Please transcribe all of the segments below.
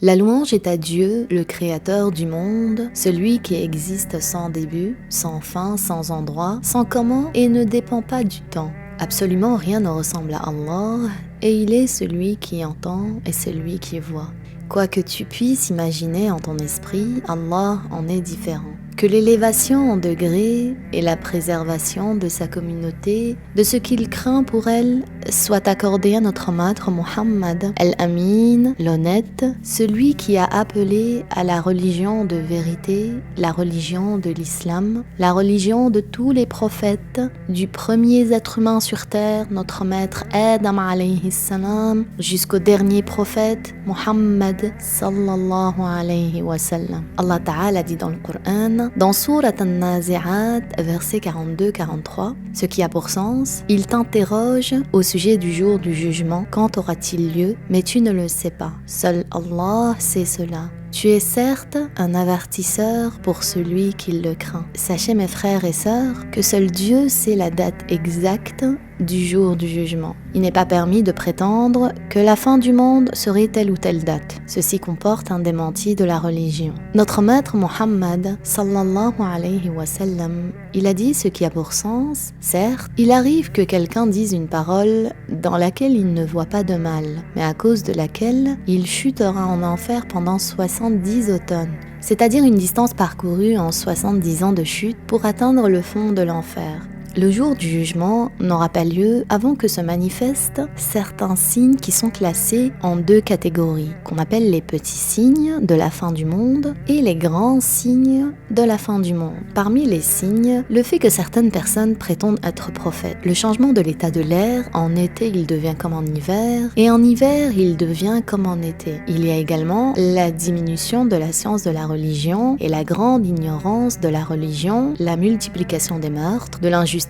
La louange est à Dieu, le créateur du monde, celui qui existe sans début, sans fin, sans endroit, sans comment et ne dépend pas du temps. Absolument rien ne ressemble à Allah et il est celui qui entend et celui qui voit. Quoi que tu puisses imaginer en ton esprit, Allah en est différent. Que l'élévation en degré et la préservation de sa communauté, de ce qu'il craint pour elle, soit accordée à notre maître Muhammad, Al-Amin, l'honnête, celui qui a appelé à la religion de vérité, la religion de l'islam, la religion de tous les prophètes, du premier être humain sur terre, notre maître Adam alayhi salam, jusqu'au dernier prophète Muhammad sallallahu alayhi wa sallam. Allah Ta'ala dit dans le Coran, dans Surat An-Nazi'at, versets 42-43, ce qui a pour sens, il t'interroge au sujet du jour du jugement, quand aura-t-il lieu, mais tu ne le sais pas. Seul Allah sait cela. Tu es certes un avertisseur pour celui qui le craint. Sachez mes frères et sœurs que seul Dieu sait la date exacte du jour du jugement. Il n'est pas permis de prétendre que la fin du monde serait telle ou telle date. Ceci comporte un démenti de la religion. Notre maître Muhammad sallallahu alayhi wa sallam, il a dit ce qui a pour sens. Certes, il arrive que quelqu'un dise une parole dans laquelle il ne voit pas de mal, mais à cause de laquelle il chutera en enfer pendant 70 automnes. C'est-à-dire une distance parcourue en 70 ans de chute pour atteindre le fond de l'enfer. Le jour du jugement n'aura pas lieu avant que se manifestent certains signes qui sont classés en deux catégories, qu'on appelle les petits signes de la fin du monde et les grands signes de la fin du monde. Parmi les signes, le fait que certaines personnes prétendent être prophètes. Le changement de l'état de l'air, en été il devient comme en hiver, et en hiver il devient comme en été. Il y a également la diminution de la science de la religion et la grande ignorance de la religion, la multiplication des meurtres, de l'injustice,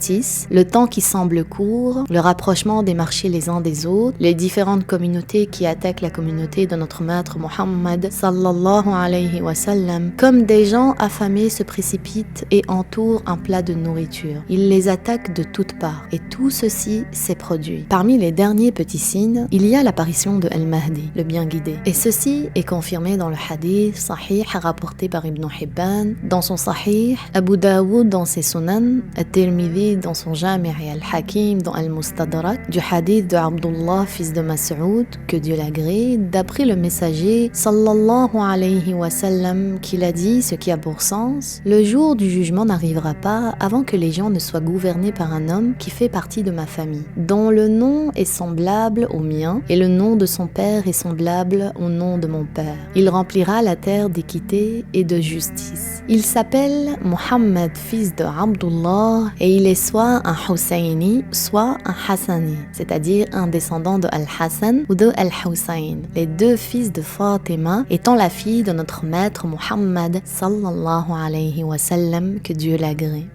le temps qui semble court, le rapprochement des marchés les uns des autres, les différentes communautés qui attaquent la communauté de notre maître Muhammad sallallahu alayhi wa sallam, comme des gens affamés se précipitent et entourent un plat de nourriture. Ils les attaquent de toutes parts et tout ceci s'est produit. Parmi les derniers petits signes, il y a l'apparition de Al-Mahdi, le bien guidé. Et ceci est confirmé dans le hadith sahih rapporté par Ibn Hibban dans son sahih, Abu Daoud dans ses sunan, At-Tirmidhi dans son Jami' et Al-Hakim dans Al-Mustadrak, du hadith de Abdullah, fils de Mas'oud, que Dieu l'agrée, d'après le messager sallallahu alayhi wa sallam, qu'il a dit ce qui a pour sens: le jour du jugement n'arrivera pas avant que les gens ne soient gouvernés par un homme qui fait partie de ma famille, dont le nom est semblable au mien et le nom de son père est semblable au nom de mon père. Il remplira la terre d'équité et de justice. Il s'appelle Muhammad, fils de Abdullah, et il est soit un Husayni, soit un Hassani, c'est-à-dire un descendant de Al-Hassan ou de Al-Hussein, les deux fils de Fatima étant la fille de notre maître Muhammad sallallahu alayhi wa sallam, que Dieu l'agrée.